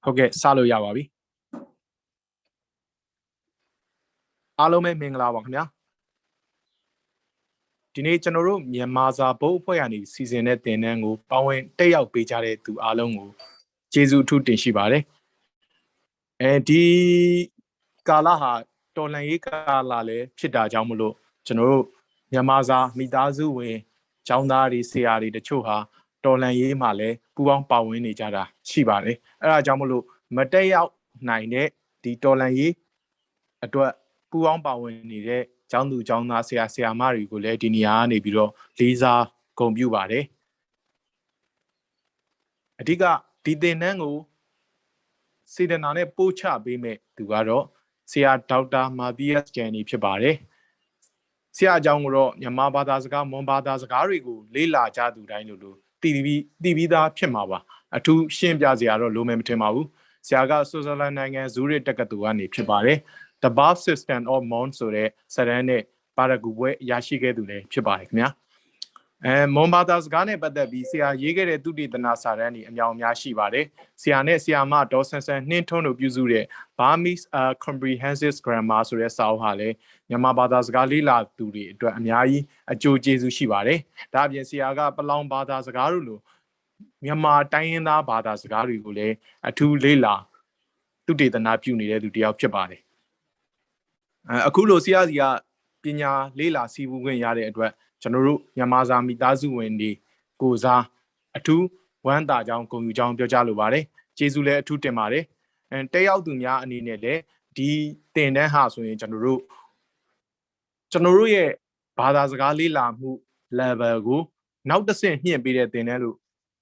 Okay, salo ya ba bi.အားလုံးပဲမင်္ဂလာပါခင်ဗျာဒီနေ့ကျွန်တော်တို့မြန်မာစာဘုတ်အဖွဲ့ကနေစီစဉ်တဲ့သင်တန်းကိုပါဝင်တက်ရောက်ပေးကြတဲ့သူအားလုံးကိုကျေးဇူးအထူးတင်ရှိပါတယ်ဒီကာလဟာတော်လှန်ရေးကာလလည်းဖြစ်တာကြောင့်မလို့ကျွန်တော်တို့မြန်မာစာမိသားစုဝင်ကျောင်းသားတွေဆရာတွေတချို့ဟာတော်လှန်ရေးမှာလည်းပူးပေါင်းပါဝင်နေကြတာရှိပါတယ်အဲ့ဒါကြောင့်မလို့မတက်ရောက်နိုင်တဲ့ဒီတော်လှန်ရေးအတွက်ပူးပေါင်းပါဝင်နေတဲ့ကျောင်းသူကျောင်းသားဆရာဆရာမတွေကိုလည်းဒီနေရာကနေပြီးတော့လေးစားဂုဏ်ပြုပါတယ်အဓိကဒီသင်တန်းကိုစေတနာနဲ့ပို့ချပေးမဲ့သူကတော့ဆရာဒေါက်တာ Mathias Jenny ဖြစ်ပါတယ်ဆရာအကြောင်းကိုတော့မြန်မာဘာသာစကားမွန်ဘာသာစကားတွေကိုလေ့လာကြသူတိုင်းလို့တည်ပြီးသားဖြစ်မှာပါအထူးရှင်းပြစရာတော့လိုမယ်မထင်ပါဘူးဆရာကဆွစ်ဇာလန်နိုင်ငံဇူရစ်တက္ကသိုလ်ကနေဖြစ်ပါတယ် The Bar System of Mon ဆိုတဲ့စာတမ်းနဲ့ပါရဂူပွဲရရှိခဲ့သူလည်းဖြစ်ပါတယ်ခင်ဗျာမွန်ဘာသာစကားနဲ့ပတ်သက်ပြီးဆရာရေးခဲ့တဲ့သုတေသနစာတမ်းတွေအများအများရှိပါတယ်ဆရာနဲ့ဆရာမဒေါ်ဆန်ဆန်နှင်းထွန်းတို့ပြုစုတဲ့ Burmese Comprehensive Grammar ဆိုတဲ့စာအုပ်ဟာလည်းမြန်မာဘာသာစကားလေ့လာသူတွေအတွက်အများကြီးအကျိုးကျေးဇူးရှိပါတယ်ဒါအပြင်ဆရာကပလောင်ဘာသာစကားတို့လိုမြန်မာတိုင်းရင်းသားဘာသာစကားတွေကိုလည်းအထူးလေ့လာသုတေသနပြုနေတဲ့သူတစ်ယောက်ဖြစ်ပါတယ်အခုလိုဆရာစီကပညာလေ့လာစီးပူးခွင့်ရတဲ့အတွက်ကျွန်တော်တို့မြန်မာစာမိသားစုဝင်တွေကိုစားအထူးဝမ်းသာကြောင်းဂုဏ်ယူကြောင်းပြောကြားလိုပါတယ်ကျေးဇူးလည်းအထူးတင်ပါတယ်တက်ရောက်သူများအနေနဲ့လည်းဒီသင်တန်းဟာဆိုရင်ကျွန်တော်တို့ရဲ့ဘာသာစကားလေ့လာမှု level ကိုနောက်တစ်ဆင့်မြင့်ပေးတဲ့သင်တန်းလို့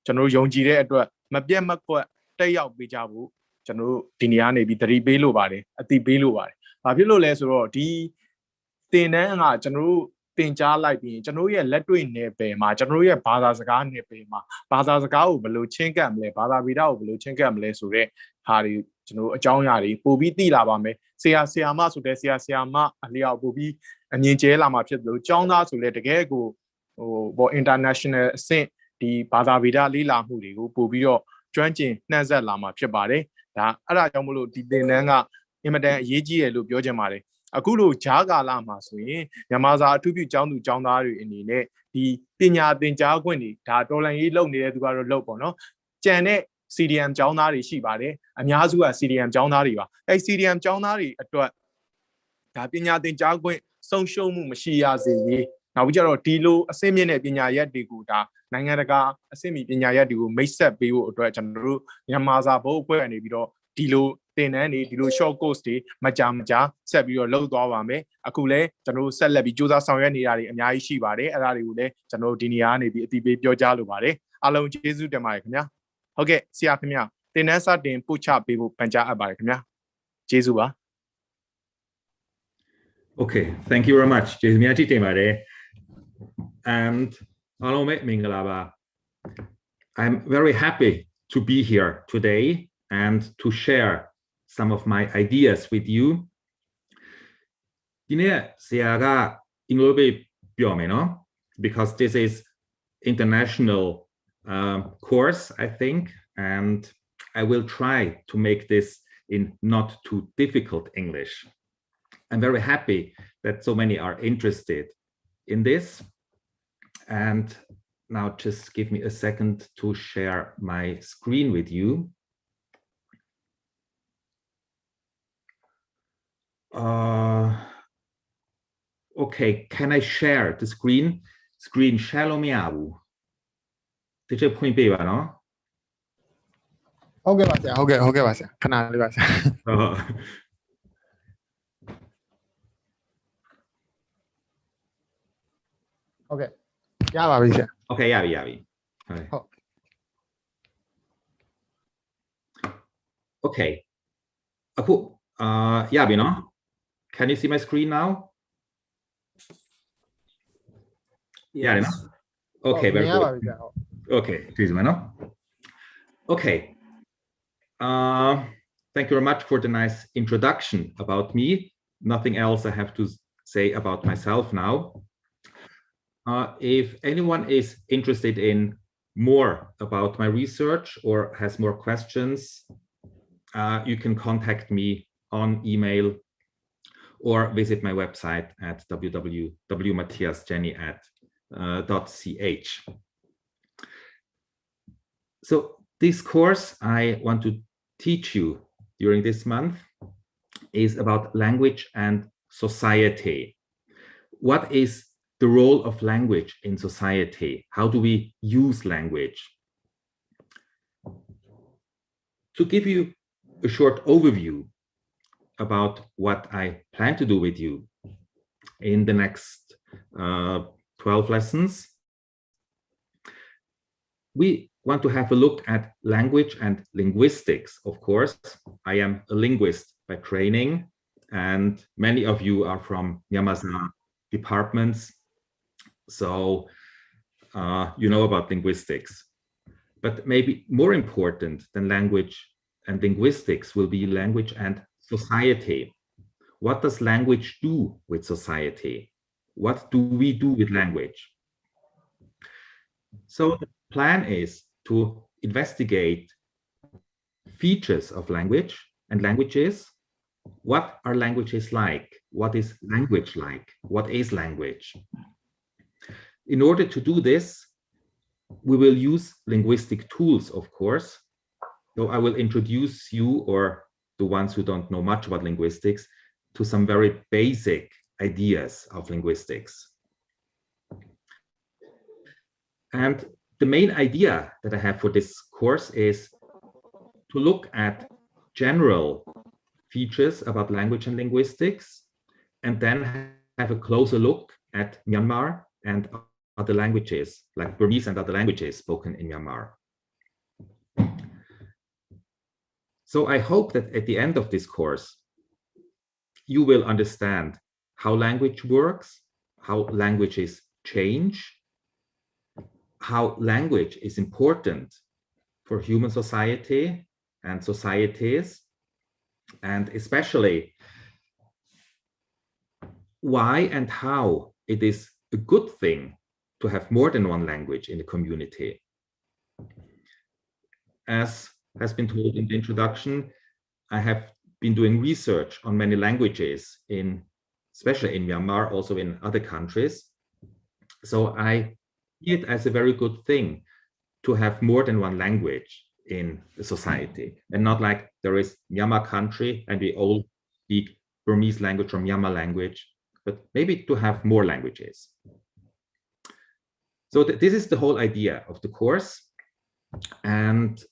ကျွန်တော်တို့ယုံကြည်တဲ့အတွက်မပြတ်မကွက်တက်ရောက်ပေးကြဖို့ကျွန်တော်တို့ဒီနေရာနေပြီးသတိပေးလိုပါတယ်အသိပေးလိုပါတယ်ဘာဖြစ်လို့လဲဆိုတော့ဒီသင်တန်းကကျွန်တော်တို့သင်ကြားလိုက်ပြီးကျွန်တော်ရဲ့လက်တွေ့နယ်ပယ်မှာကျွန်တော်ရဲ့ဘာသာစကားနယ်ပယ်မှာဘာသာစကားကိုဘယ်လိုချင်းကပ်မလဲဘာသာဗီဒကိုဘယ်လိုချင်းကပ်မလဲဆိုတဲ့ဟာတွေကျွန်တော်အကြောင်းအရာတွေပို့ပြီးသိလာပါမယ်ဆရာဆရာမဆိုတဲ့ဆရာဆရာမအလျောက်ပို့ပြီးအမြင်ကျဲလာမှာဖြစ်တယ်လို့ကျောင်းသားဆိုလဲတကယ်ကိုinternational အဆင့်ဒီဘာသာဗီဒလေ့လာမှုတွေကိုပို့ပြီးတော့ကျွမ်းကျင်နှံ့ဆက်လာမှာဖြစ်ပါတယ်ဒါအဲ့ဒါကြောင့်မလို့ဒီသင်တန်းကအင်မတန်အရေးကြီးတယ်လို့ပြောချင်ပါတယ်အခုလိုဂျားကာလမှာဆိုရင်မြန်မာစာအထူးပြုကျောင်းသူကျောင်းသားတွေအနေနဲ့ဒီပညာသင်ကြားခွင့်တွေဒါတော်လှန်ရေးလုပ်နေတဲ့သူကတော့လုပ်ပေါ့နော်ကြံတဲ့ CDM ကျောင်းသားတွေရှိပါတယ်အများစုက CDM ကျောင်းသားတွေပါCDM ကျောင်းသားတွေအတွက်ဒါပညာသင်ကြားခွင့်ဆုံးရှုံးမှုမရှိရစေရေးနောက်ပြီးကြတော့ဒီလိုအဆင့်မြင့်တဲ့ပညာရပ်တွေကိုဒါနိုင်ငံတကာအဆင့်မြင့်ပညာရပ်တွေကိုမိတ်ဆက်ပေးဖို့အတွက်ကျွန်တော်တို့မြန်မာစာဘုတ်အဖွဲ့ကနေပြီးတော့ဒီလိုသင်တန်းတွေဒီလို short course တွေမကြာဆက်ပြီးတော့လုပ်သွားပါမယ်အခုလည်းကျွန်တော်တို့ဆက်လက်ပြီးစူးစမ်းဆောင်ရွက်နေတာတွေအများကြီးရှိပါတယ်အဲ့ဒါတွေကိုလည်းကျွန်တော်တို့ဒီနေရာကနေပြီးအသိပေးပြောကြားလိုပါတယ်အားလုံးကျေးဇူးတင်ပါတယ်ခင်ဗျာဟုတ်ကဲ့ဆရာခင်ဗျာသင်တန်းစတင်ပို့ချပေးဖို့ပန်ကြားအပ်ပါတယ်ခင်ဗျာကျေးဇူးပါ Okay, thank you very much. ကျေးဇူးများတင်ပါတယ် and အားလုံးပဲမင်္ဂလာပါ I'm very happy to be here today and to share some of my ideas with you. ဒီနေ့ဆရာကအင်္ဂလိပ်ပြောမယ်နော် because this is international course I think and I will try to make this in not too difficult English. I'm very happy that so many are interested in this and now just give me a second to share my screen with you. Okay, can I share the screen? Screen share လို့မရဘူး။တစ်ချက်ဖွင့်ပေးပါနော်။ဟုတ်ကဲ့ပါဆရာဟုတ်ကဲ့ပါဆရာခဏလေးပါဆရာ။ဟုတ်ကဲ့ရပါပြီဆရာ Okay ရပြီ။ဟုတ် Okay အခုရပြီနော် Can you see my screen now? Yeah, no? Okay, very good. Okay, no? Okay. Thank you very much for the nice introduction about me. Nothing else I have to say about myself now. If anyone is interested in more about my research or has more questions, you can contact me on email or visit my website at www.mathiasjenny.ch. So this course I want to teach you during this month is about language and society. What is the role of language in society? How do we use language? To give you a short overview about what I plan to do with you in the next 12 lessons, we want to have a look at language and linguistics. Of course, I am a linguist by training, and many of you are from Myanmar departments, so you know about linguistics. But maybe more important than language and linguistics will be language and society. What does language do with society? What do we do with language? So the plan is to investigate features of language and languages. What are languages like? What is language like? What is language? In order to do this, we will use linguistic tools, of course. So I will introduce you, or the ones who don't know much about linguistics, to some very basic ideas of linguistics. And the main idea that I have for this course is to look at general features about language and linguistics, and then have a closer look at Myanmar and other languages, like Burmese and other languages spoken in Myanmar. So I hope that at the end of this course, you will understand how language works, how languages change, how language is important for human society and societies, and especially why and how it is a good thing to have more than one language in the community. As has been told in the introduction, I have been doing research on many languages, especially in Myanmar, also in other countries. So I see it as a very good thing to have more than one language in the society, and not like there is Myanmar country and we all speak Burmese language or Myanmar language, but maybe to have more languages. So this is the whole idea of the course. And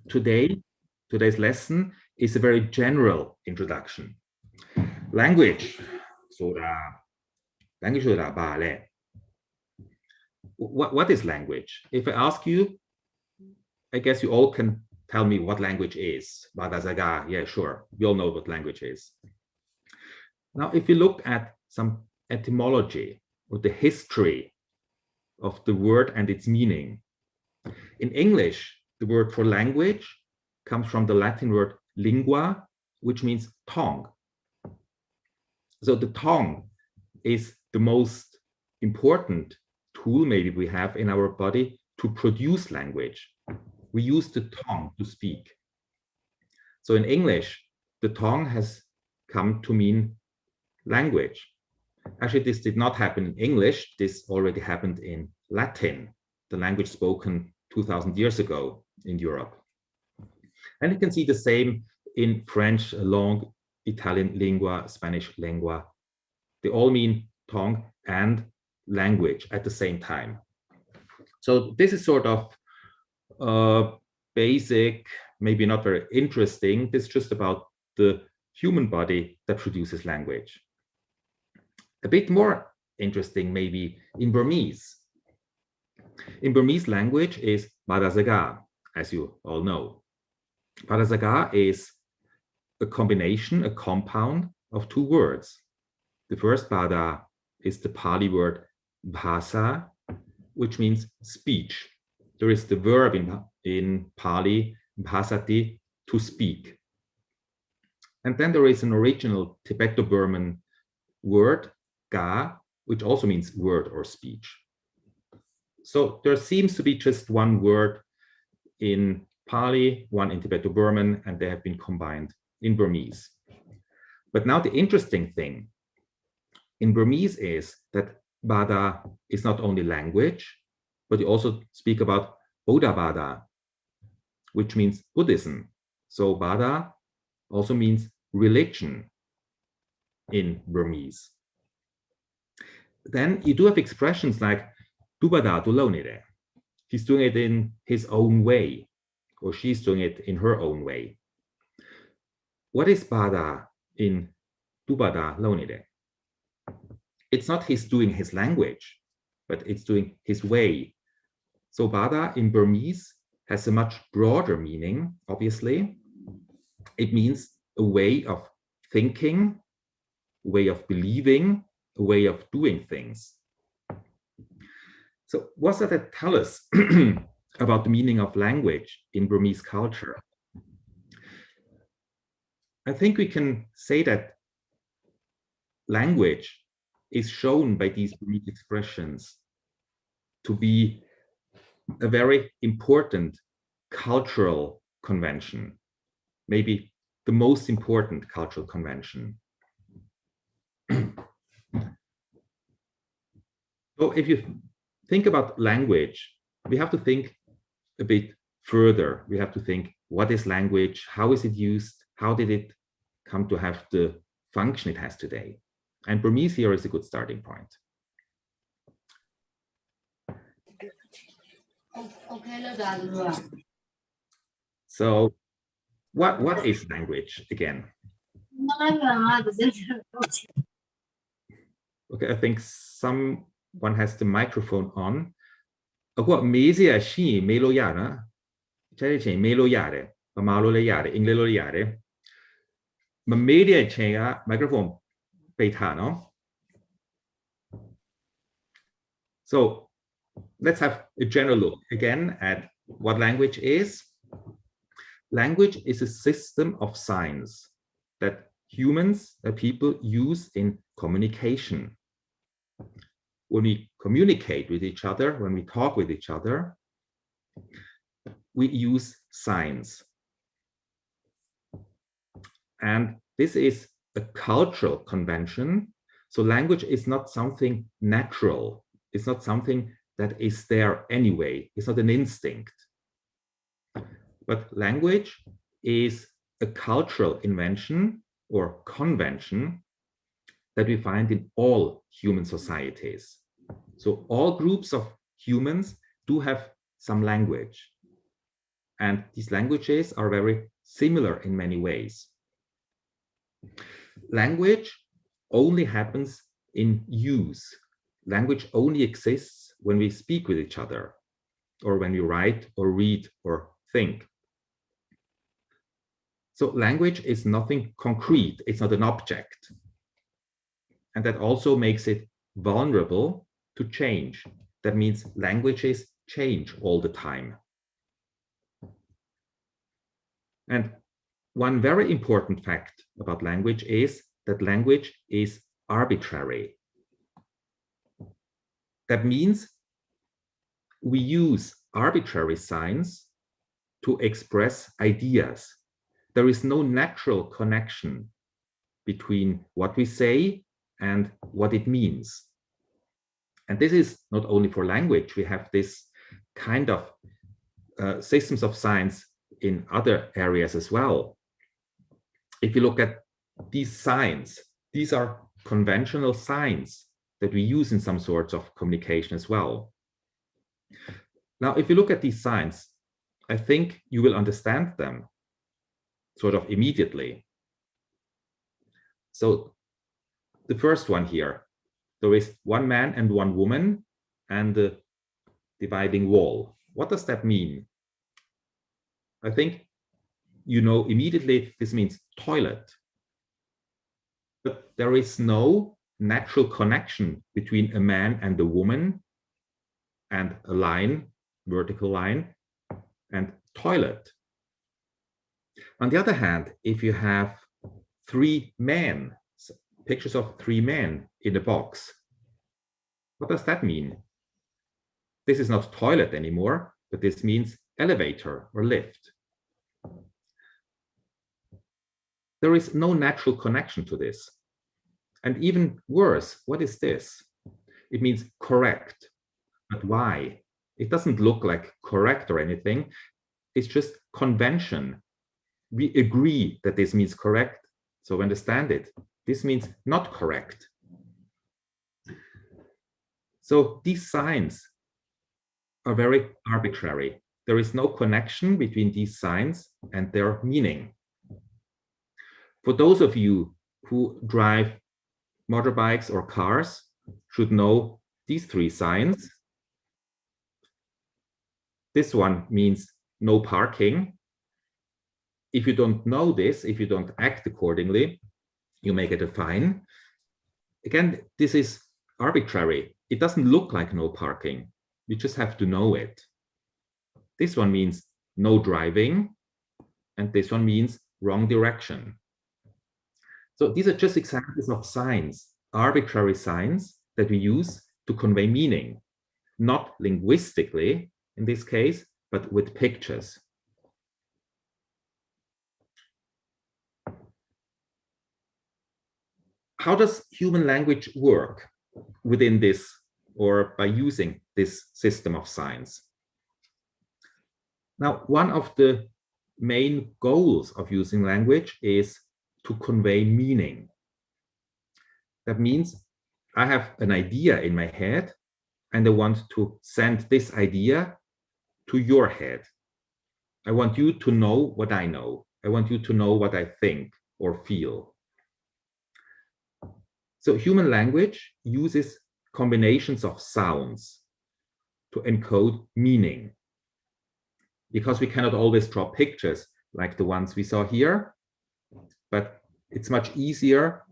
today's lesson is a very general introduction. Language. What is language? If I ask you, I guess you all can tell me what language is. Badazaga, yeah, sure. We all know what language is. Now, if you look at some etymology or the history of the word and its meaning, in English, the word for language comes from the Latin word lingua, which means tongue. So the tongue is the most important tool maybe we have in our body to produce language. We use the tongue to speak. So in English, the tongue has come to mean language. Actually, this did not happen in English. This already happened in Latin, the language spoken 2000 years ago in Europe. And you can see the same in French, langue, Italian lingua, Spanish lengua. They all mean tongue and language at the same time. So this is sort of basic, maybe not very interesting. This is just about the human body that produces language. A bit more interesting maybe in Burmese. In Burmese, language is Badazaga, as you all know. Badazaga is a combination, a compound of two words. The first Bada is the Pali word bhasa, which means speech. There is the verb in Pali, bhasati, to speak. And then there is an original Tibeto-Burman word, ga, which also means word or speech. So there seems to be just one word in Pali, one in Tibeto-Burman, and they have been combined in Burmese. But now the interesting thing in Burmese is that Bada is not only language, but you also speak about Oda Bada, which means Buddhism. So Bada also means religion in Burmese. Then you do have expressions like Dubada Dulonire. He's doing it in his own way, or she's doing it in her own way. What is Bada in Dubada Lonire? It's not his doing his language, but it's doing his way. So Bada in Burmese has a much broader meaning, obviously. It means a way of thinking, a way of believing, a way of doing things. So what does that tell us about the meaning of language in Burmese culture? I think we can say that language is shown by these Burmese expressions to be a very important cultural convention, maybe the most important cultural convention. So if you think about language, we have to think a bit further. We have to think, what is language? How is it used? How did it come to have the function it has today? And Burmese here is a good starting point. So what is language again? Okay, I think someone has the microphone on. What Mesia she Melo Yara? Chain Melo Yare, Amalo Yare, Inglelo Yare. But media chain microphone Beitano. So let's have a general look again at what language is. Language is a system of signs that humans, people use in communication. When we communicate with each other, when we talk with each other, we use signs. And this is a cultural convention. So language is not something natural. It's not something that is there anyway. It's not an instinct. But language is a cultural invention or convention that we find in all human societies. So all groups of humans do have some language. And these languages are very similar in many ways. Language only happens in use. Language only exists when we speak with each other, or when we write or read or think. So language is nothing concrete. It's not an object. And that also makes it vulnerable to change. That means languages change all the time. And one very important fact about language is that language is arbitrary. That means we use arbitrary signs to express ideas. There is no natural connection between what we say and what it means. And this is not only for language. We have this kind of systems of signs in other areas as well. If you look at these signs, these are conventional signs that we use in some sorts of communication as well. Now, if you look at these signs, I think you will understand them sort of immediately. So the first one here, there is one man and one woman and the dividing wall. What does that mean? I think you know immediately this means toilet. But there is no natural connection between a man and a woman and a line, vertical line, and toilet. On the other hand, if you have three men, pictures of three men in a box, what does that mean? This is not toilet anymore, but this means elevator or lift. there is no natural connection to this. And even worse, what is this? It means correct. But why? It doesn't look like correct or anything. It's just convention. We agree that this means correct, so understand it. This means not correct. So these signs are very arbitrary. There is no connection between these signs and their meaning. For those of you who drive motorbikes or cars, should know these three signs. This one means no parking. If you don't know this, if you don't act accordingly, you may get a fine. Again, this is arbitrary. It doesn't look like no parking. You just have to know it. This one means no driving, and this one means wrong direction. So these are just examples of signs, arbitrary signs that we use to convey meaning, not linguistically in this case, but with pictures. How does human language work within this or by using this system of signs? Now, one of the main goals of using language is to convey meaning. That means I have an idea in my head and I want to send this idea to your head. I want you to know what I know. I want you to know what I think or feel. So human language uses combinations of sounds to encode meaning. Because we cannot always draw pictures like the ones we saw here, but it's much easier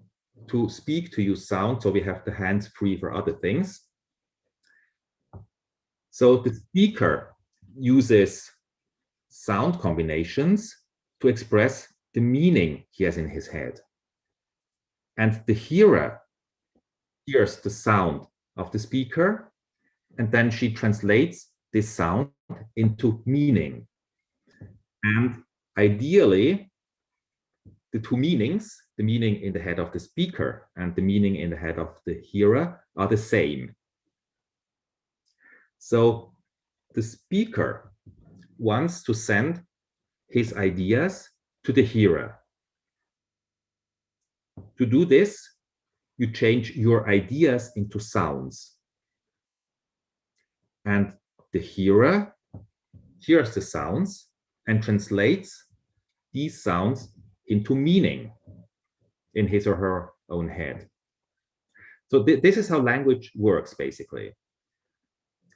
to speak, to use sound, so we have the hands free for other things. So the speaker uses sound combinations to express the meaning he has in his head. And the hearer hears the sound of the speaker, and then she translates this sound into meaning. And ideally, the two meanings, the meaning in the head of the speaker and the meaning in the head of the hearer, are the same. So the speaker wants to send his ideas to the hearer. To do this, you change your ideas into sounds. And the hearer hears the sounds and translates these sounds into meaning in his or her own head. So this is how language works, basically.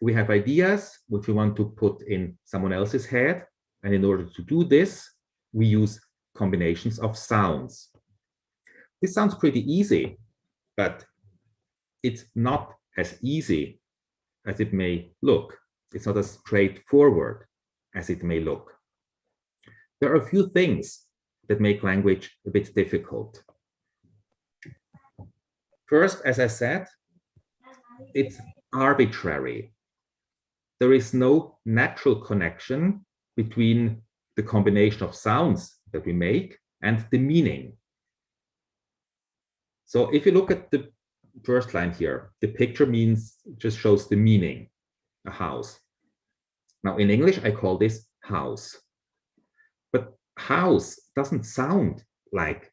We have ideas which we want to put in someone else's head, and in order to do this, we use combinations of sounds. This sounds pretty easy, but it's not as easy as it may look. It's not as straightforward as it may look. There are a few things that make language a bit difficult. First, as I said, it's arbitrary. There is no natural connection between the combination of sounds that we make and the meaning. So if you look at the first line here, the picture just shows the meaning, a house. Now in English, I call this house. But house doesn't sound like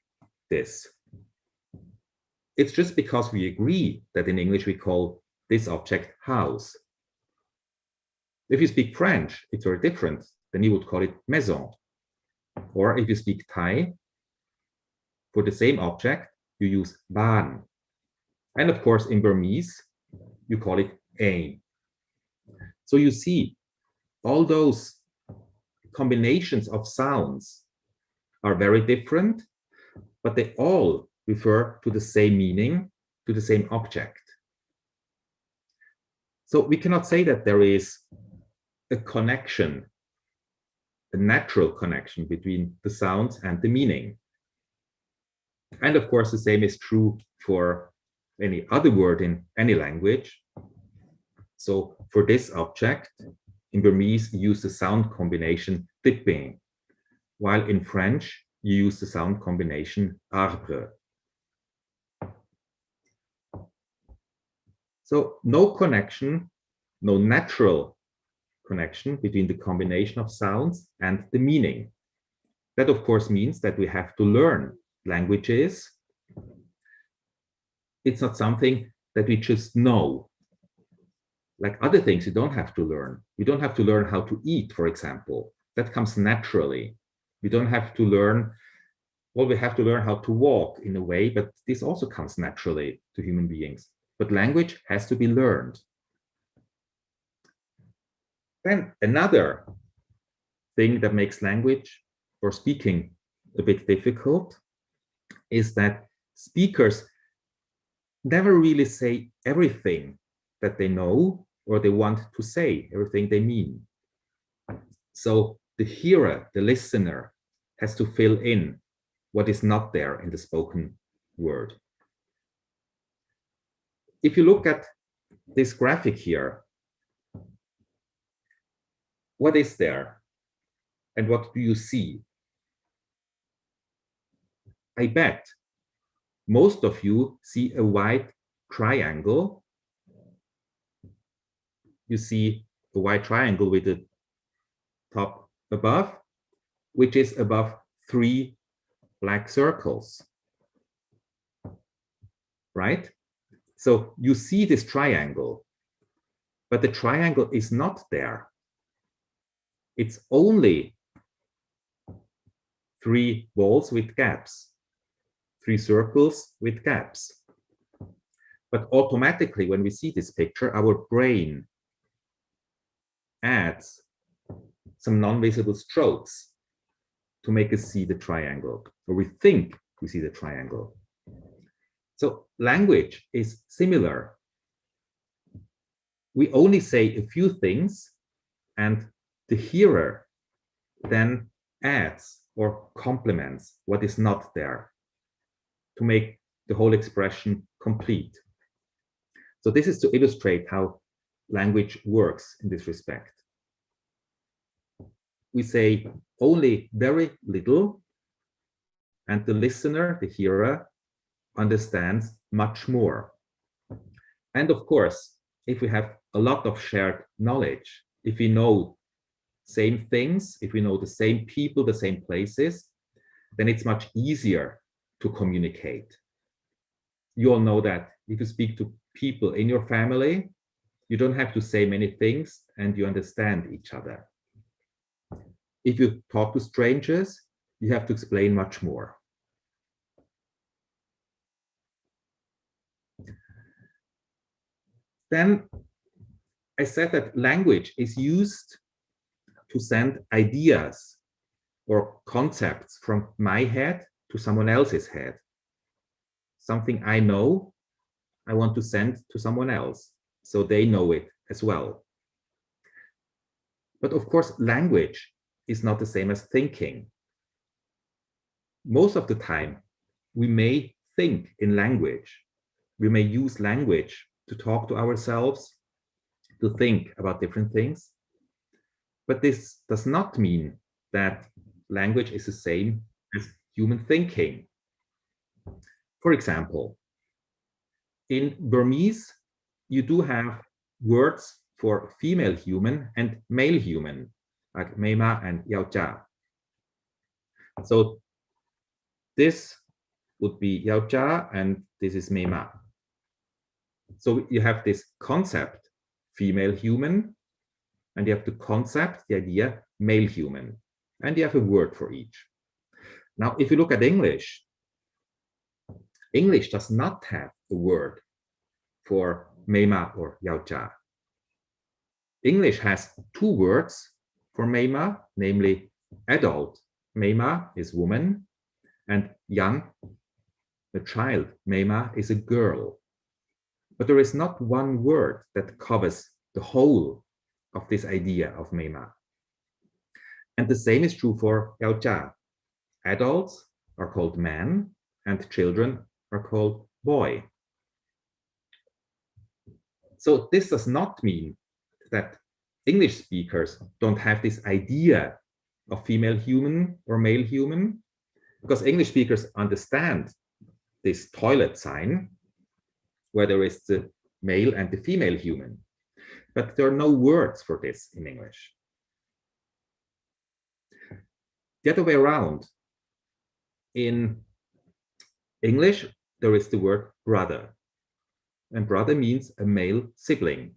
this. It's just because we agree that in English we call this object house. If you speak French, it's very different. Then you would call it maison. Or if you speak Thai, for the same object, you use ban. And of course, in Burmese, you call it ain. So you see, all those combinations of sounds are very different, but they all refer to the same meaning, to the same object. So we cannot say that there is a connection, a natural connection between the sounds and the meaning. And of course, the same is true for any other word in any language. So for this object, in Burmese, you use the sound combination tipping, while in French, you use the sound combination arbre. So no connection, no natural connection between the combination of sounds and the meaning. That, of course, means that we have to learn languages. It's not something that we just know. Like other things, you don't have to learn. You don't have to learn how to eat, for example. That comes naturally. We don't have to learn, well, we have to learn how to walk in a way, but this also comes naturally to human beings. But language has to be learned. Then another thing that makes language or speaking a bit difficult is that speakers never really say everything that they know or they want to say, everything they mean. So the hearer, the listener, has to fill in what is not there in the spoken word. If you look at this graphic here, what is there and what do you see? I bet most of you see a white triangle. You see a white triangle with the top above, which is above 3 black circles, right? So you see this triangle, but the triangle is not there. It's only 3 balls with gaps, 3 circles with gaps. But automatically, when we see this picture, our brain adds some non-visible strokes to make us see the triangle, or we think we see the triangle. So language is similar. We only say a few things, and the hearer then adds or complements what is not there to make the whole expression complete. So this is to illustrate how language works in this respect. We say only very little, and the listener, the hearer, understands much more. And of course, if we have a lot of shared knowledge, if we know same things, if we know the same people, the same places, then it's much easier to communicate. You all know that if you speak to people in your family, you don't have to say many things and you understand each other. If you talk to strangers, you have to explain much more. Then I said that language is used to send ideas or concepts from my head to someone else's head. Something I know, I want to send to someone else, so they know it as well. But of course, language is not the same as thinking. Most of the time, we may think in language. We may use language to talk to ourselves, to think about different things. But this does not mean that language is the same as human thinking. For example, in Burmese, you do have words for female human and male human, like Mema and Yaocha. So this would be Yaocha and this is Mema. So you have this concept, female human, and you have the concept, the idea, male human, and you have a word for each. Now, if you look at English, English does not have a word for Mema or Yaocha. English has 2 words for Mema, namely adult, Mema is woman, and young, the child, Mema is a girl. But there is not one word that covers the whole of this idea of Mema. And the same is true for Yaocha. Adults are called man and children are called boy. So this does not mean that English speakers don't have this idea of female human or male human, because English speakers understand this toilet sign, where there is the male and the female human, but there are no words for this in English. The other way around, in English, there is the word brother, and brother means a male sibling.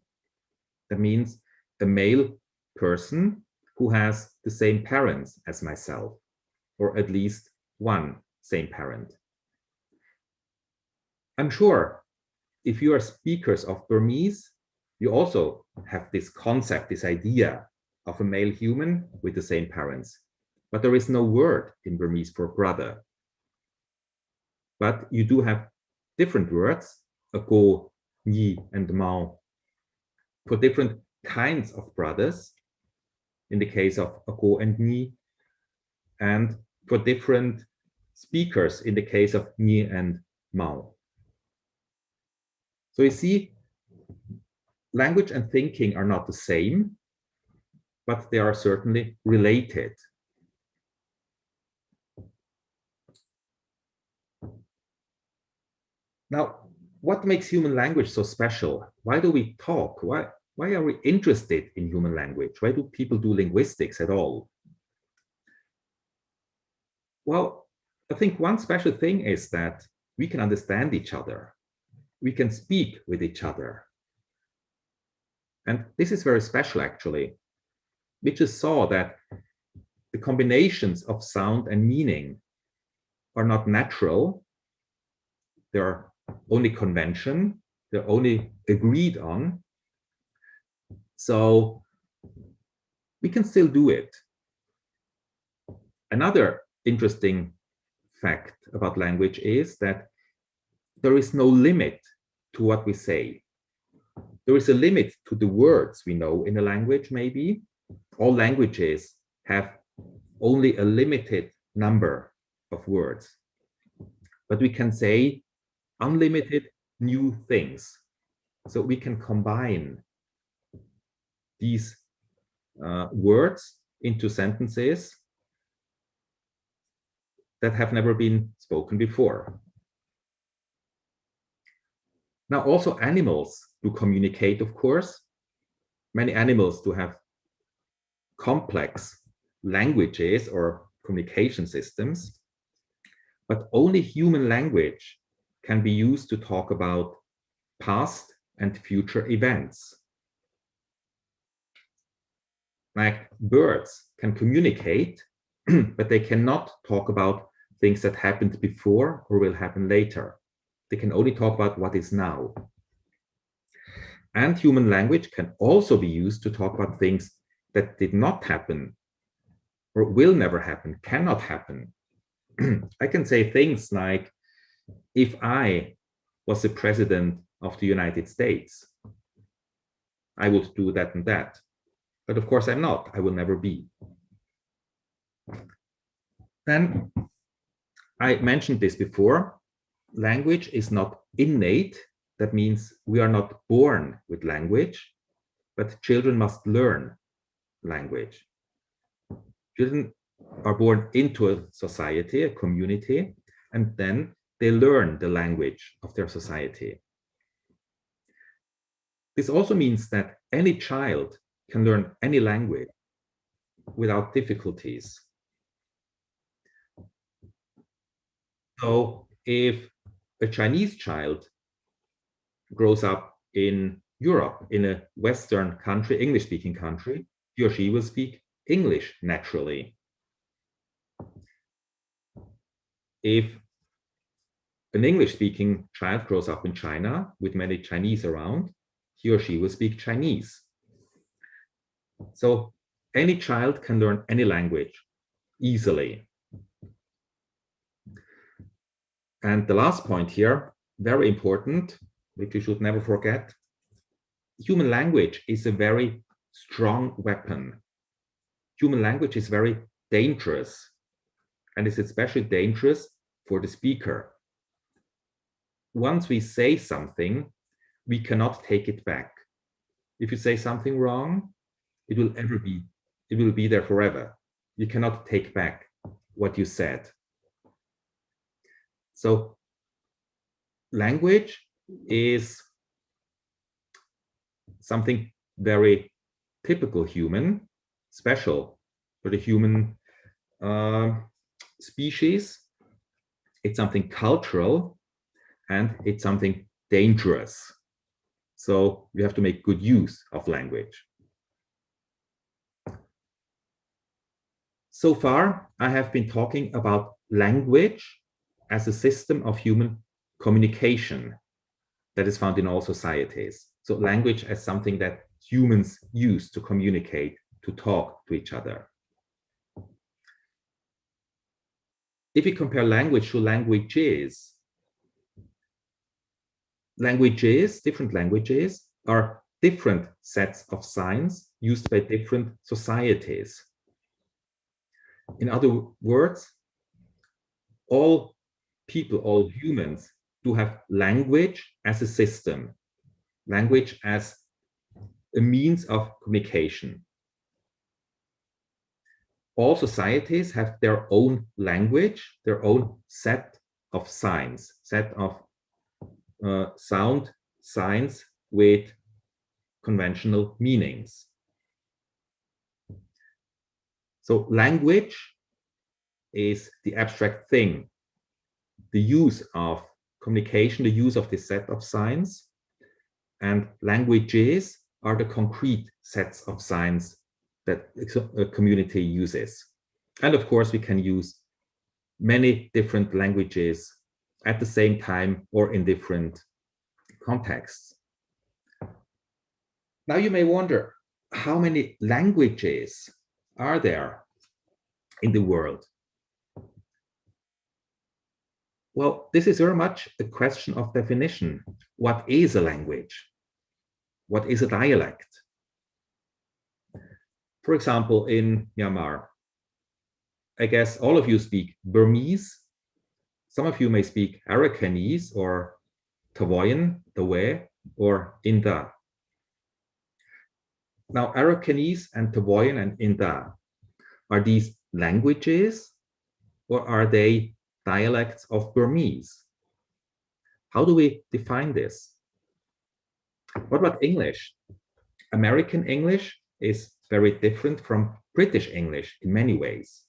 That means a male person who has the same parents as myself, or at least one same parent. I'm sure if you are speakers of Burmese, you also have this concept, this idea of a male human with the same parents. But there is no word in Burmese for brother. But you do have different words, Ako, Nyi, and Mao, for different kinds of brothers, in the case of Ako and Nyi, and for different speakers in the case of Nyi and Mao. So you see, language and thinking are not the same, but they are certainly related. Now, what makes human language so special? Why do we talk? Why are we interested in human language? Why do people do linguistics at all? Well, I think one special thing is that we can understand each other. We can speak with each other. And this is very special, actually. We just saw that the combinations of sound and meaning are not natural. They're only convention. They're only agreed on. So we can still do it. Another interesting fact about language is that there is no limit to what we say. There is a limit to the words we know in a language, maybe. All languages have only a limited number of words. But we can say unlimited new things. So we can combine these words into sentences that have never been spoken before. Now, also animals do communicate, of course. Many animals do have complex languages or communication systems, but only human language can be used to talk about past and future events. Like birds can communicate, but they cannot talk about things that happened before or will happen later. They can only talk about what is now. And human language can also be used to talk about things that did not happen or will never happen, cannot happen. I can say things like, if I was the president of the United States, I would do that and that. But of course I'm not, I will never be. Then I mentioned this before, language is not innate. That means we are not born with language, but children must learn language. Children are born into a society, a community, and then they learn the language of their society. This also means that any child can learn any language without difficulties. So if a Chinese child grows up in Europe, in a Western country, English-speaking country, he or she will speak English naturally. If an English-speaking child grows up in China with many Chinese around, he or she will speak Chinese. So any child can learn any language easily. And the last point here, very important, which you should never forget, human language is a very strong weapon. Human language is very dangerous, and it's especially dangerous for the speaker. Once we say something, we cannot take it back. If you say something wrong, it will be there forever. You cannot take back what you said. So language is something very typical human, special for the human species. It's something cultural, and it's something dangerous. So we have to make good use of language. So far, I have been talking about language as a system of human communication that is found in all societies. So language as something that humans use to communicate, to talk to each other. If we compare language to languages, different languages are different sets of signs used by different societies. In other words, all people, all humans do have language as a system, language as a means of communication. All societies have their own language, their own set of signs, set of sound signs with conventional meanings. So language is the abstract thing, the use of communication, the use of this set of signs, and languages are the concrete sets of signs that a community uses. And of course, we can use many different languages at the same time or in different contexts. Now you may wonder, how many languages are there in the world? Well, this is very much a question of definition. What is a language? What is a dialect? For example, in Myanmar, I guess all of you speak Burmese. Some of you may speak Arakanese or Tavoyan, Tawe, or Inda. Now, Arakanese and Tavoyan and Inda, are these languages or are they dialects of Burmese? How do we define this? What about English? American English is very different from British English in many ways.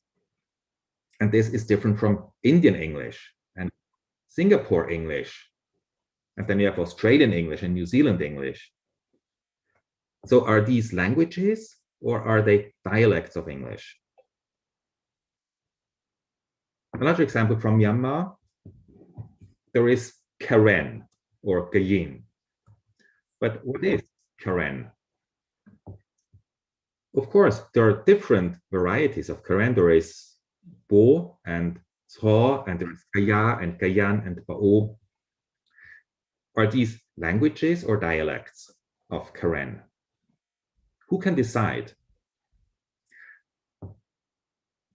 And this is different from Indian English and Singapore English. And then you have Australian English and New Zealand English. So are these languages or are they dialects of English? Another example from Myanmar, there is Karen or Kayin. But what is Karen? Of course, there are different varieties of Karen. There is Bo and Tso, and there is Kaya and Kayan and Bao. Are these languages or dialects of Karen? Who can decide?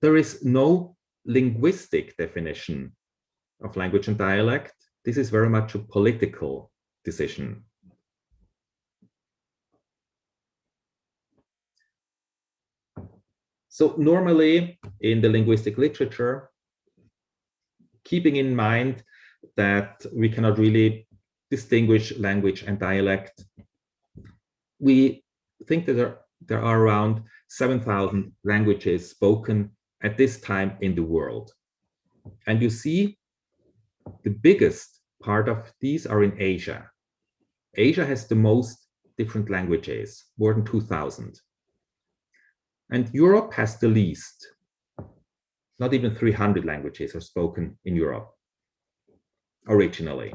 There is no linguistic definition of language and dialect. This is very much a political decision. So normally in the linguistic literature, keeping in mind that we cannot really distinguish language and dialect, we think that there are around 7,000 languages spoken at this time in the world. And you see the biggest part of these are in Asia. Asia has the most different languages, more than 2,000. And Europe has the least. Not even 300 languages are spoken in Europe originally.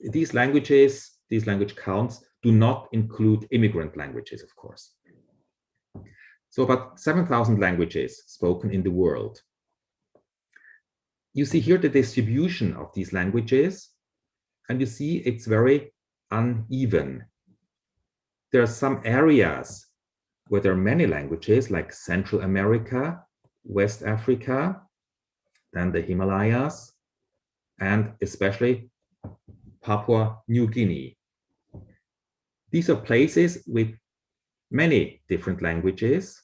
These languages, these language counts do not include immigrant languages, of course. So about 7,000 languages spoken in the world. You see here the distribution of these languages, and you see it's very uneven. There are some areas where there are many languages, like Central America, West Africa, then the Himalayas, and especially Papua New Guinea. These are places with many different languages,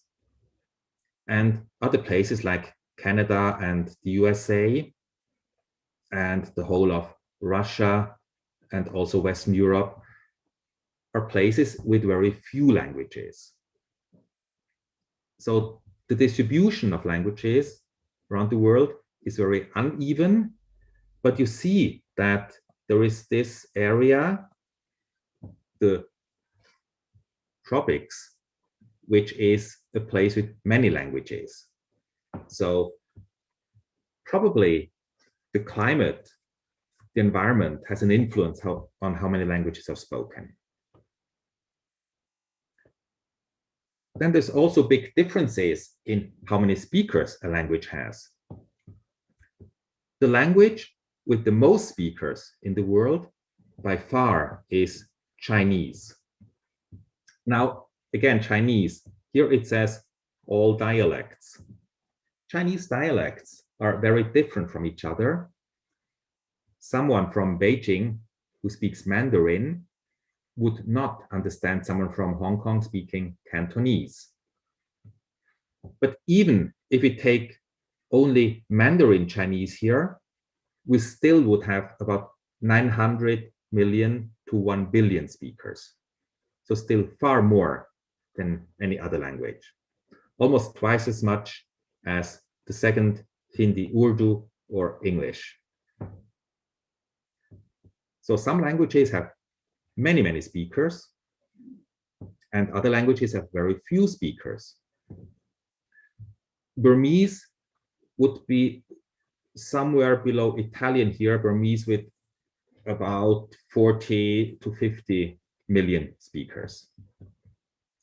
and other places like Canada and the USA and the whole of Russia and also Western Europe are places with very few languages. So the distribution of languages around the world is very uneven, but you see that there is this area, the tropics, which is a place with many languages. So probably the climate, the environment has an influence on how many languages are spoken. Then there's also big differences in how many speakers a language has. The language with the most speakers in the world by far is Chinese. Now, again, Chinese, here it says all dialects. Chinese dialects are very different from each other. Someone from Beijing who speaks Mandarin would not understand someone from Hong Kong speaking Cantonese. But even if we take only Mandarin Chinese here, we still would have about 900 million to 1 billion speakers. So still far more than any other language. Almost twice as much as the second Hindi, Urdu, or English. So some languages have many, many speakers, and other languages have very few speakers. Burmese would be somewhere below Italian here, Burmese with about 40 to 50 million speakers.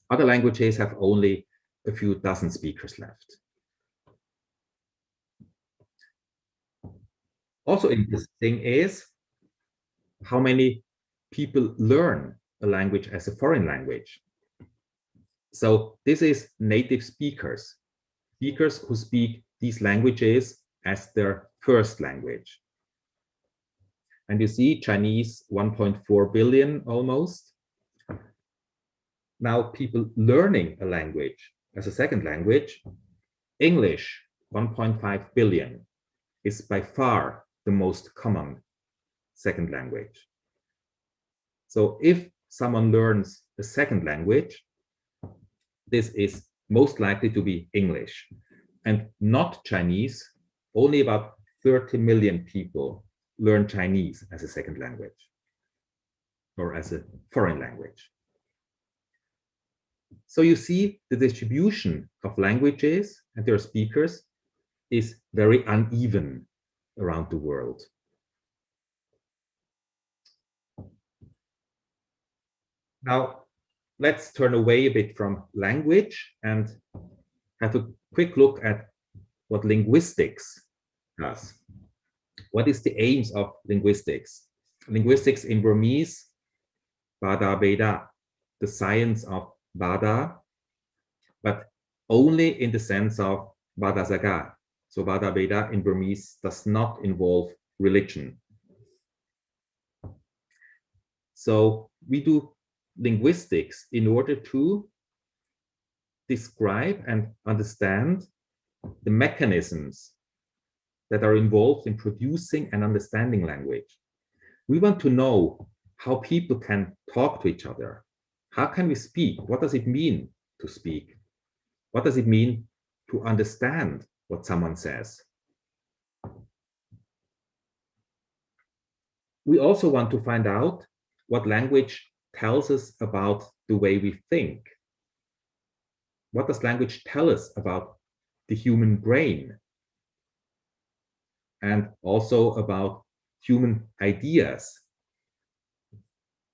Other languages have only a few dozen speakers left. Also interesting is how many people learn a language as a foreign language. So this is native speakers, speakers who speak these languages as their first language. And you see Chinese 1.4 billion almost. Now people learning a language as a second language, English 1.5 billion is by far the most common second language. So if someone learns a second language, this is most likely to be English and not Chinese. Only about 30 million people learn Chinese as a second language or as a foreign language. So you see the distribution of languages and their speakers is very uneven around the world. Now, let's turn away a bit from language and have a quick look at what linguistics does. What is the aims of linguistics? Linguistics in Burmese, Bada Beda, the science of Bada, but only in the sense of Bada Zaga. So Bada Beda in Burmese does not involve religion. So we do linguistics in order to describe and understand the mechanisms that are involved in producing and understanding language. We want to know how people can talk to each other. How can we speak? What does it mean to speak? What does it mean to understand what someone says? We also want to find out what language tells us about the way we think. What does language tell us about the human brain? And also about human ideas.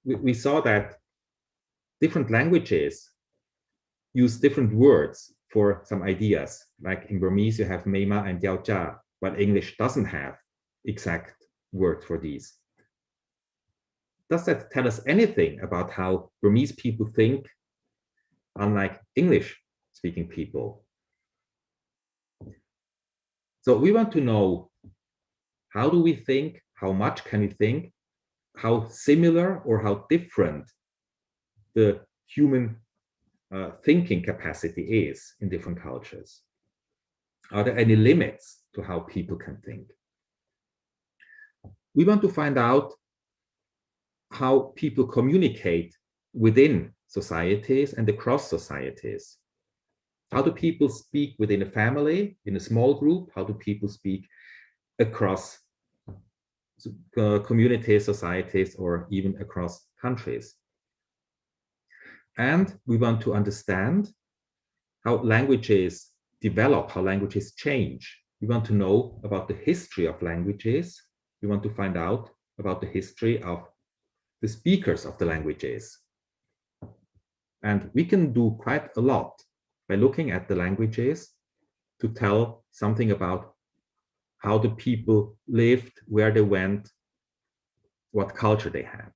We saw that different languages use different words for some ideas. Like in Burmese, you have Meima and Yaocha, while English doesn't have exact words for these. Does that tell us anything about how Burmese people think, unlike English-speaking people? So we want to know, how do we think? How much can we think? How similar or how different the human thinking capacity is in different cultures? Are there any limits to how people can think? we want to find out how people communicate within societies and across societies. How do people speak within a family, in a small group? How do people speak across communities, societies, or even across countries? And we want to understand how languages develop, how languages change. We want to know about the history of languages. We want to find out about the history of the speakers of the languages. And we can do quite a lot by looking at the languages to tell something about how the people lived, where they went, what culture they had.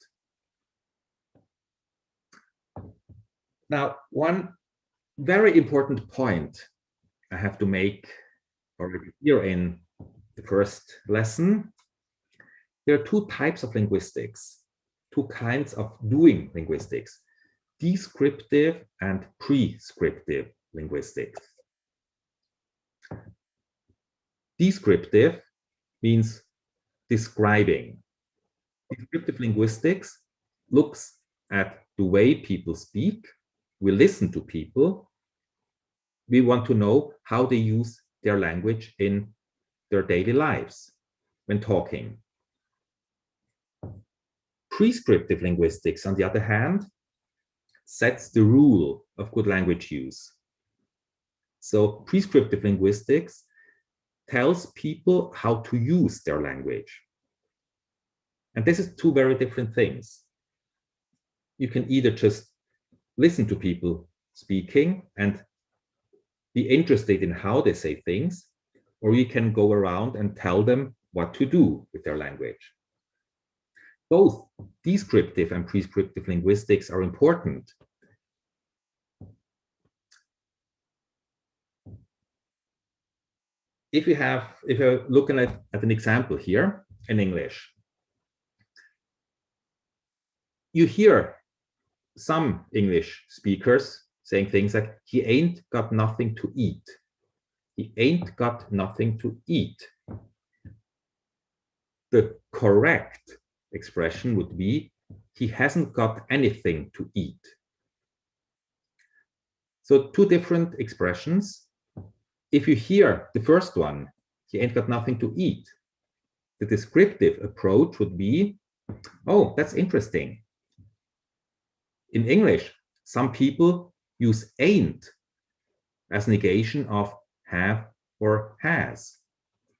Now, one very important point I have to make already here in the first lesson. There are two types of linguistics, two kinds of doing linguistics: descriptive and prescriptive linguistics. Descriptive means describing. Descriptive linguistics looks at the way people speak. We listen to people. We want to know how they use their language in their daily lives when talking. Prescriptive linguistics, on the other hand, sets the rule of good language use. So prescriptive linguistics tells people how to use their language. And this is two very different things. You can either just listen to people speaking and be interested in how they say things, or you can go around and tell them what to do with their language. Both descriptive and prescriptive linguistics are important. If you're looking at an example here in English, you hear some English speakers saying things like, he ain't got nothing to eat. He ain't got nothing to eat. The correct expression would be, he hasn't got anything to eat. So two different expressions. If you hear the first one, he ain't got nothing to eat, the descriptive approach would be, oh, that's interesting. In English, some people use ain't as negation of have or has.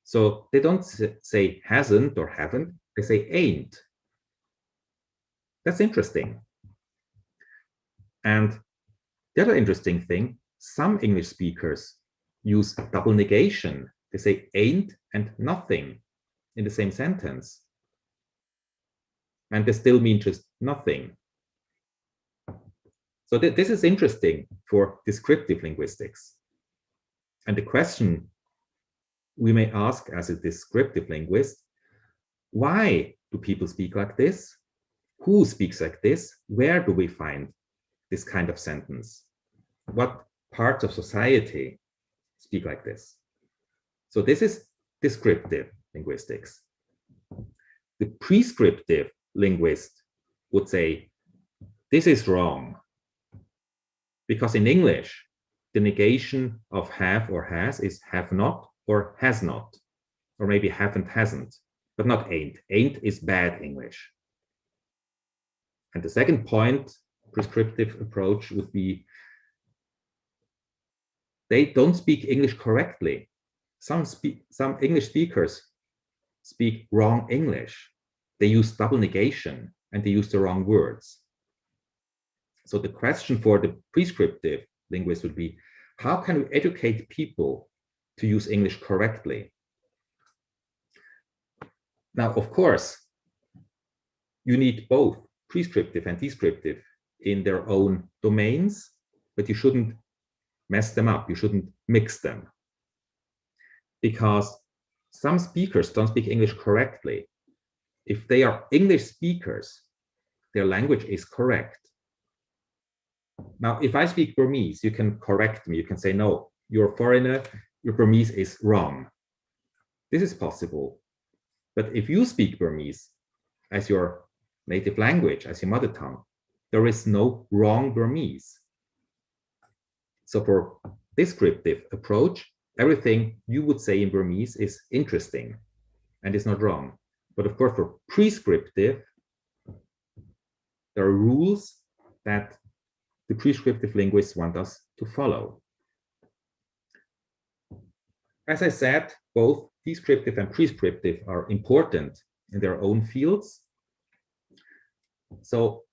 So they don't say hasn't or haven't, they say ain't. That's interesting. And the other interesting thing, some English speakers use double negation. They say ain't and nothing in the same sentence. And they still mean just nothing. So this is interesting for descriptive linguistics. And the question we may ask as a descriptive linguist, why do people speak like this? Who speaks like this? Where do we find this kind of sentence? What parts of society speak like this? So this is descriptive linguistics. The prescriptive linguist would say, this is wrong. Because in English, the negation of have or has is have not or has not, or maybe haven't, hasn't, but not ain't. Ain't is bad English. And the second point, prescriptive approach would be, they don't speak English correctly. Some English speakers speak wrong English. They use double negation and they use the wrong words. So the question for the prescriptive linguist would be, how can we educate people to use English correctly? Now, of course, you need both prescriptive and descriptive in their own domains, but you shouldn't mess them up. You shouldn't mix them. Because some speakers don't speak English correctly. If they are English speakers, their language is correct. Now, if I speak Burmese, you can correct me. You can say, no, you're a foreigner, your Burmese is wrong. This is possible. But if you speak Burmese as your native language, as your mother tongue, there is no wrong Burmese. So for descriptive approach, everything you would say in Burmese is interesting and is not wrong. But of course, for prescriptive, there are rules that the prescriptive linguists want us to follow. As I said, both descriptive and prescriptive are important in their own fields. So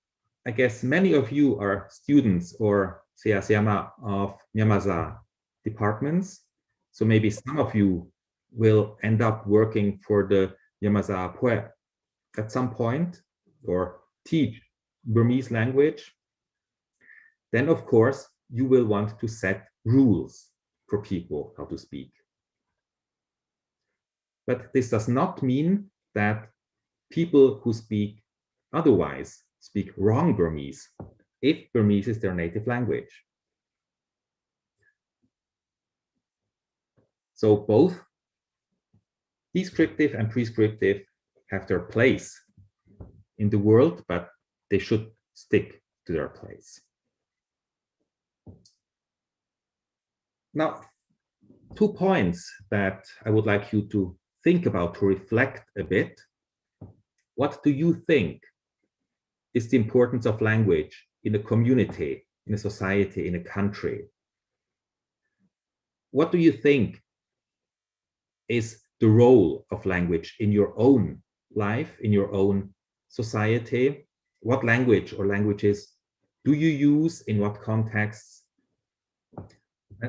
I guess many of you are students or Seasiama of Nyamaza departments. So maybe some of you will end up working for the Nyamaza Pue at some point or teach Burmese language. Then of course, you will want to set rules for people how to speak. But this does not mean that people who speak otherwise speak wrong Burmese, if Burmese is their native language. So both descriptive and prescriptive have their place in the world, but they should stick to their place. Now, 2 points that I would like you to think about, to reflect a bit. What do you think is the importance of language in a community, in a society, in a country? What do you think is the role of language in your own life, in your own society? What language or languages do you use, in what contexts?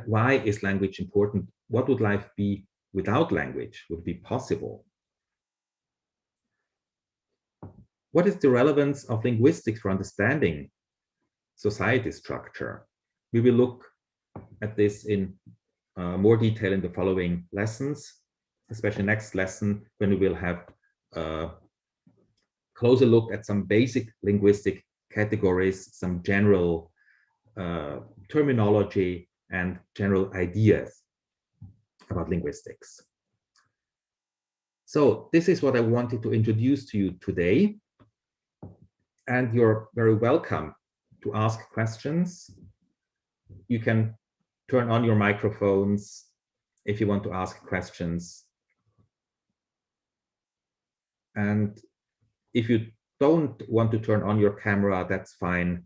Why is language important? What would life be without language? Would it be possible? What is the relevance of linguistics for understanding society structure? We will look at this in more detail in the following lessons, especially next lesson, when we will have a closer look at some basic linguistic categories, some general terminology and general ideas about linguistics. So this is what I wanted to introduce to you today. And you're very welcome to ask questions. You can turn on your microphones if you want to ask questions. And if you don't want to turn on your camera, that's fine.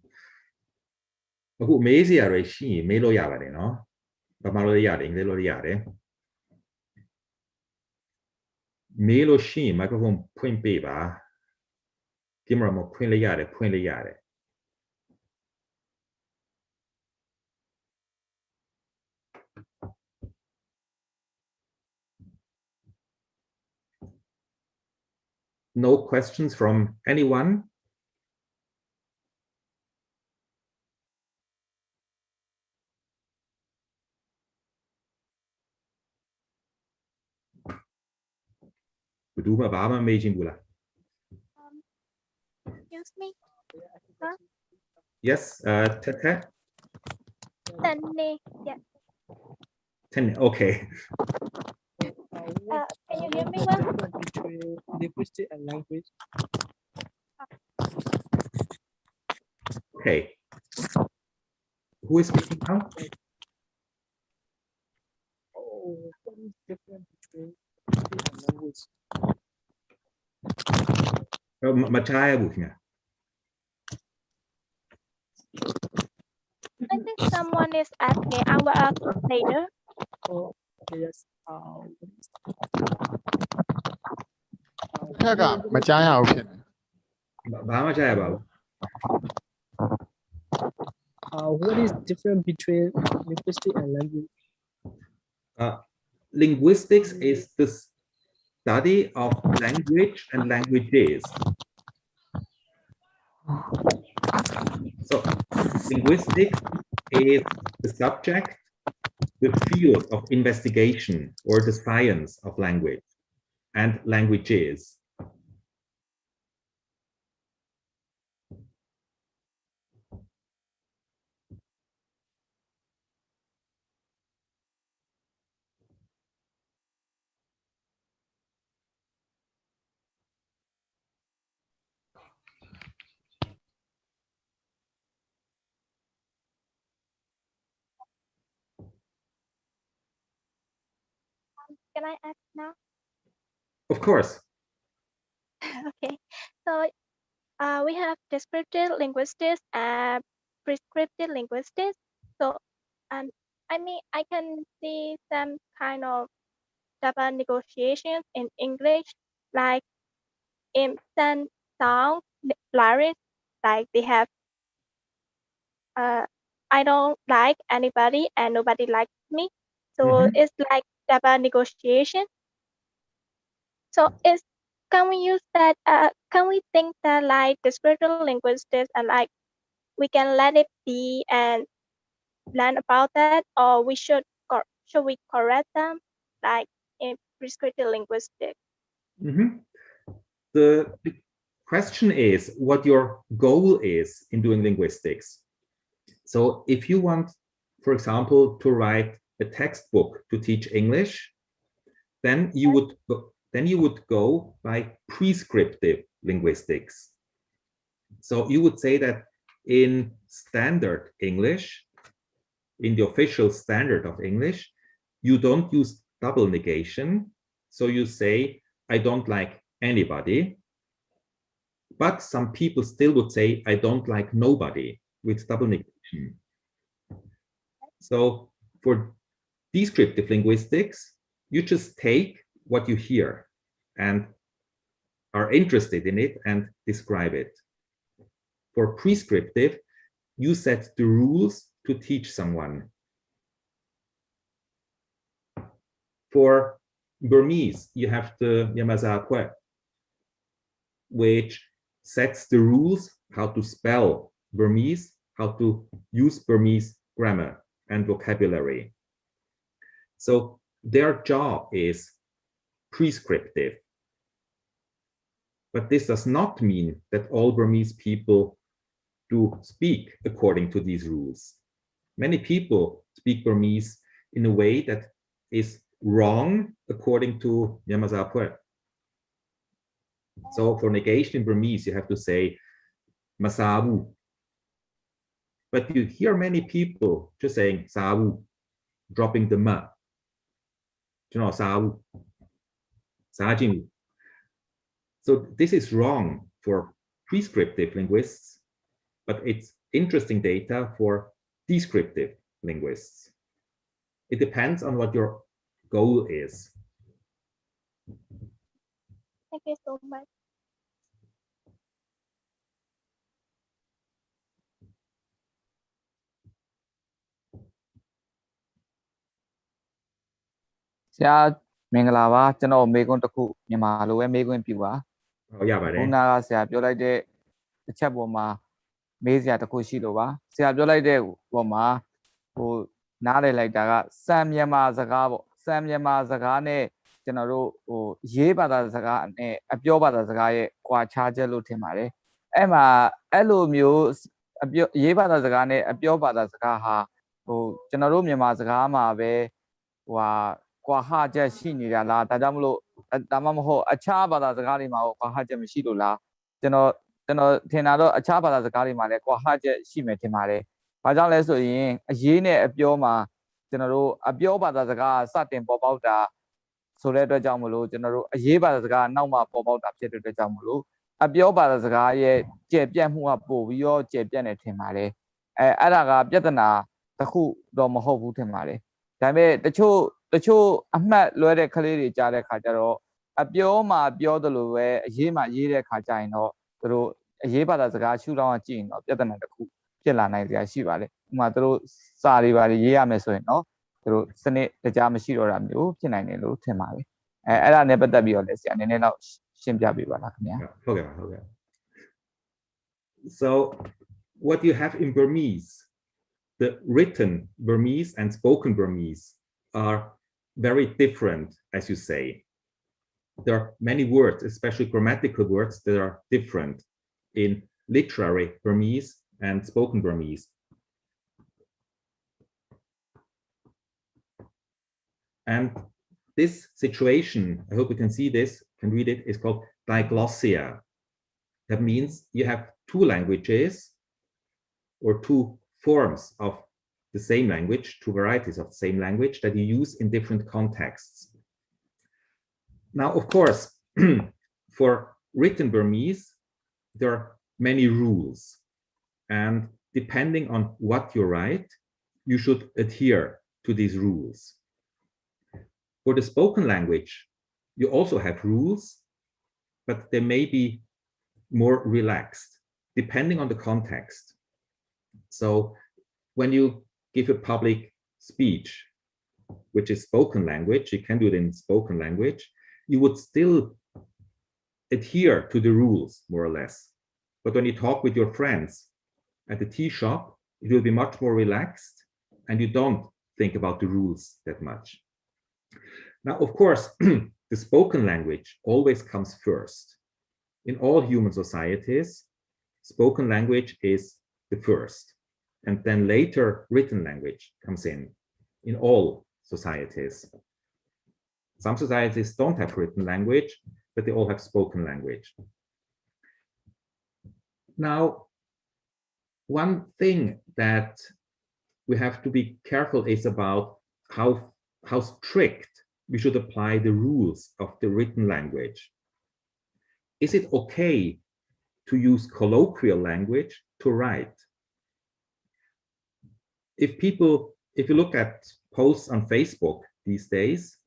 အခုမေးစရာတွေရှိရင်မေးလို့ရပါတယ်နော်။ဘာမှလို့ရတယ်အင်္ဂလိပ်လို့ရတယ်။မေးလို့ရှိရင် microphone ဖွင့်ပေးပါ။ camera မဖွင့်လို့ရတယ်ဖွင့်လို့ရတယ် No questions from anyone? Excuse me. Huh? Yes, Tete? Tenny. Yeah. Okay. Can you hear me well? Between linguistic and language. Okay. Who is speaking now? Oh, what is different between linguistic and language? Mathias Jenny. I think someone is asking. I will ask later. Oh, yes. ခက်ကမကြားရဘူးဖြစ်နေ ဘာမှကြားရပါဘူး What is different between linguistic and language? Linguistics is the study of language and languages. So linguistics is the subject, the field of investigation or the science of language and languages. Can I ask now? Of course. Okay. So we have descriptive linguistics and prescriptive linguistics. So I mean I can see some kind of double negotiations in English, like in some sound lyrics, like they have I don't like anybody and nobody likes me. So it's like double negotiation. So it's can we use that? Can we think that like descriptive linguistics and like we can let it be and learn about that, or we should we correct them like in prescriptive linguistics? The question is what your goal is in doing linguistics. So if you want, for example, to write a textbook to teach English, then you would go by prescriptive linguistics. So you would say that in standard English, in the official standard of English, you don't use double negation. So you say, I don't like anybody. But some people still would say, I don't like nobody with double negation. So for descriptive linguistics, you just take what you hear and are interested in it and describe it. For prescriptive, you set the rules to teach someone. For Burmese, you have the Yamazakwe, which sets the rules how to spell Burmese, how to use Burmese grammar and vocabulary. So their job is prescriptive. But this does not mean that all Burmese people do speak according to these rules. Many people speak Burmese in a way that is wrong according to Yamazakwe. So for negation in Burmese, you have to say Masawu. But you hear many people just saying Sawu, dropping the ma. You know, Sawu, Sajimu. So this is wrong for prescriptive linguists, but it's interesting data for descriptive linguists. It depends on what your goal is. Thank you so much. Sia Mingala, Channel Megon Taku, Yamalo, and Megon Piwa. Oh, yeah, but Una Sia, you like the Chaboma, Mazia Takushilova, Sia, you like the Woma, who Nade like that, Sam Yama Zagabo, Sam Yama Zagane, General, or Yeba Zagane, a Bioba Zagaye, Qua Charger Lutimare, Emma, Elu Muse, Yeba Zagane, a Bioba Zagaha, who General Yama Zagama, wa qua ha jetရှိနေတာလားဒါကြောင့်မလို့ဒါမှမဟုတ်အခြားဘာသာစကားတွေမှာကွာဟာချက်မရှိလို့လားကျွန်တော်ထင်တာတော့အခြားဘာသာစကားတွေမှာလည်းကွာဟာချက်ရှိမယ်ထင်ပါတယ်။ဘာကြောင့်လဲဆိုရင်အရေးနဲ့အပြောမှာကျွန်တော်တို့အပြောဘာသာစကားစတင်ပေါ်ပေါက်တာဆိုတဲ့အတွက်ကြောင့်မလို့ကျွန်တော်တို့အရေးဘာသာစကားနောက်မှပေါ်ပေါက်တာဖြစ်တဲ့အတွက်ကြောင့်မလို့အပြောဘာသာစကားရဲ့ကျယ်ပြန့်မှုကပို့ပြီးတော့ကျယ်ပြန့်နေထင်ပါတယ်။အဲ့ဒါကပြဿနာတစ်ခုတော့မဟုတ်ဘူးထင်ပါတယ်။ဒါပေမဲ့တချို့အမှတ်လွဲတဲ့ကလေးတွေကြားတဲ့ခါကျတော့အပြောမှပြောတယ်လို့ပဲအရေးမှရေးတဲ့ခါကျရင်တော့သူတို့အရေးဘာသာစကားရှုထောင့်ကကြည့်ရင်တော့ပြဿနာတစ်ခုဖြစ်လာနိုင်စရာရှိပါတယ်။ဥပမာသူတို့စာတွေပါရေးရမယ်ဆိုရင်တော့သူတို့စနစ်တကြားမရှိတော့တာမျိုးဖြစ်နိုင်တယ်လို့ထင်ပါတယ်။အဲ့ဒါနဲ့ပတ်သက်ပြီးတော့လည်းဆရာနည်းနည်းတော့ရှင်းပြပေးပါလားခင်ဗျာ။ Okay. So what you have in Burmese, the written Burmese and spoken Burmese are very different, as you say. There are many words, especially grammatical words, that are different in literary Burmese and spoken Burmese. And this situation, I hope you can see this, can read it, is called diglossia. That means you have two languages or two forms of the same language, two varieties of the same language that you use in different contexts. Now, of course, for written Burmese, there are many rules. And depending on what you write, you should adhere to these rules. For the spoken language, you also have rules, but they may be more relaxed, depending on the context. So when you give a public speech, which is spoken language, you can do it in spoken language, you would still adhere to the rules, more or less. But when you talk with your friends at the tea shop, it will be much more relaxed and you don't think about the rules that much. Now, of course, the spoken language always comes first. In all human societies, spoken language is the first. And then later, written language comes in all societies. Some societies don't have written language, but they all have spoken language. Now, one thing that we have to be careful is about how strict we should apply the rules of the written language. Is it okay to use colloquial language to write? If you look at posts on Facebook these days,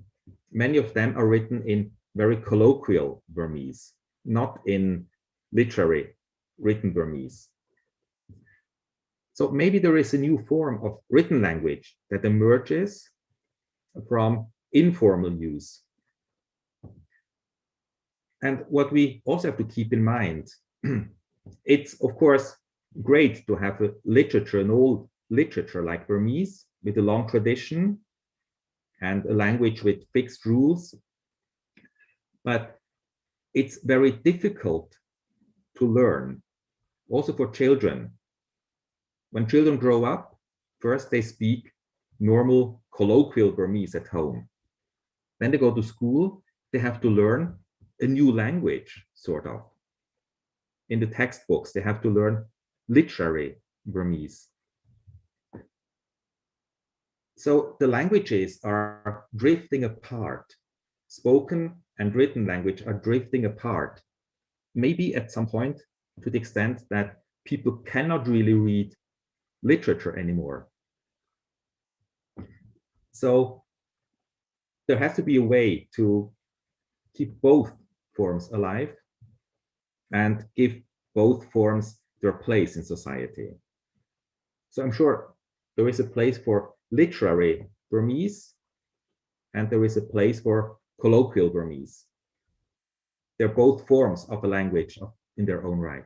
many of them are written in very colloquial Burmese, not in literary written Burmese. So maybe there is a new form of written language that emerges from informal use. And what we also have to keep in mind, it's of course great to have a literature, an old literature like Burmese with a long tradition and a language with fixed rules. But it's very difficult to learn, also for children. When children grow up, first they speak normal colloquial Burmese at home. Then they go to school, they have to learn a new language, sort of. In the textbooks, they have to learn literary Burmese. So the languages are drifting apart. Spoken and written language are drifting apart. Maybe at some point to the extent that people cannot really read literature anymore. So there has to be a way to keep both forms alive and give both forms their place in society. So I'm sure there is a place for literary Burmese and there is a place for colloquial Burmese. They're both forms of a language in their own right.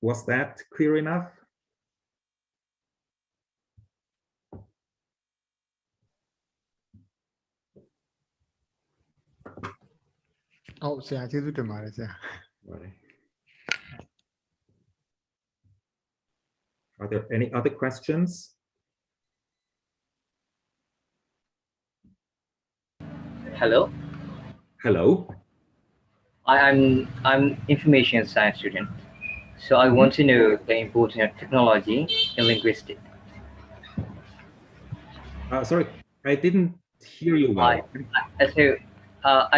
Was that clear enough? Oh, ဆရာကျေးဇူးတင်ပါတယ်ဆရာ Are there any other questions? Hello. Hello. I'm information science student, so I want to know the importance of technology in linguistics. Sorry, I didn't hear you well.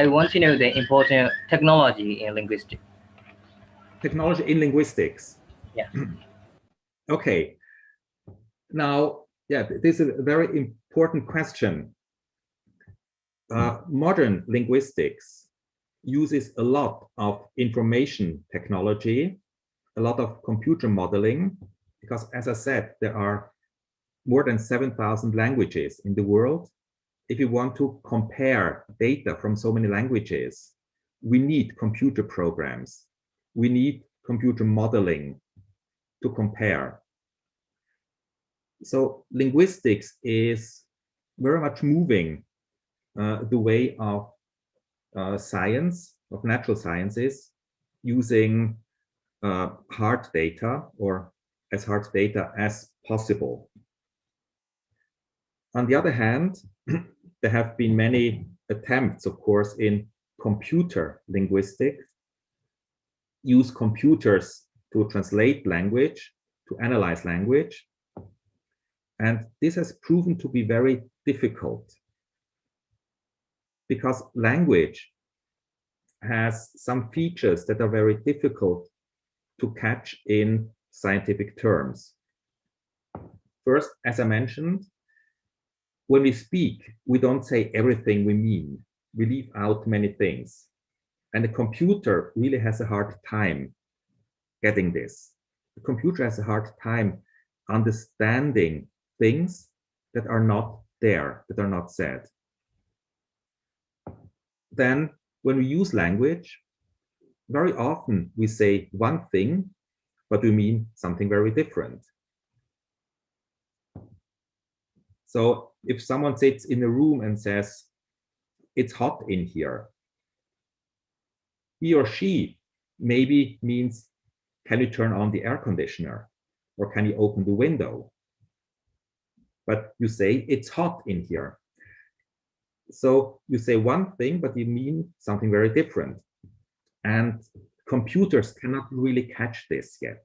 I want to know the importance of technology in linguistics. Technology in linguistics. Yeah. Okay. Now, yeah, this is a very important question. Modern linguistics uses a lot of information technology, a lot of computer modeling, because as I said, there are more than 7,000 languages in the world. If you want to compare data from so many languages, we need computer programs. We need computer modeling to compare. So linguistics is very much moving the way of science, of natural sciences, using hard data or as hard data as possible. On the other hand, there have been many attempts, of course, in computer linguistics, use computers to translate language, to analyze language. And this has proven to be very difficult because language has some features that are very difficult to catch in scientific terms. First, as I mentioned, when we speak, we don't say everything we mean. We leave out many things. And the computer really has a hard time getting this. The computer has a hard time understanding things that are not there, that are not said. Then, when we use language, very often we say one thing, but we mean something very different. So if someone sits in a room and says, it's hot in here, he or she maybe means, can you turn on the air conditioner? Or can you open the window? But you say, it's hot in here. So you say one thing, but you mean something very different. And computers cannot really catch this yet.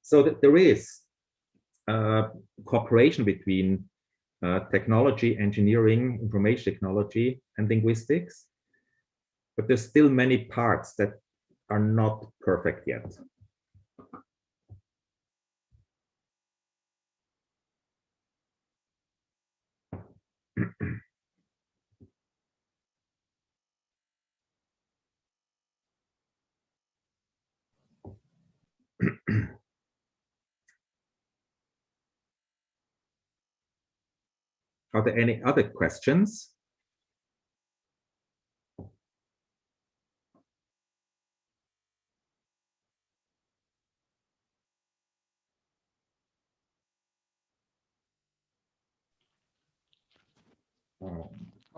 So that there is cooperation between technology, engineering, information technology, and linguistics. But there's still many parts that are not perfect yet. Are there any other questions?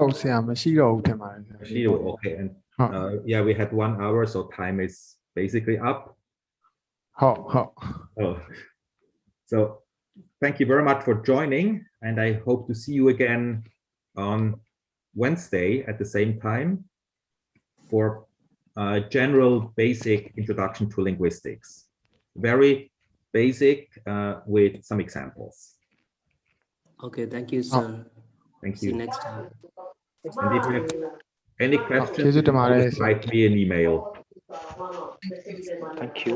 Oh, ဆရာမရှိတော့ဘူးထင်ပါတယ်ဆရာ Shiro, okay, and yeah, we had 1 hour, so time is basically up. ဟုတ် Oh, so thank you very much for joining, and I hope to see you again on Wednesday at the same time for a general basic introduction to linguistics. Very basic with some examples. Okay, thank you, sir. Thank See you you. next time. And if you have any questions,ကျေးဇူးတင်ပါတယ် always write me an email. Thank you.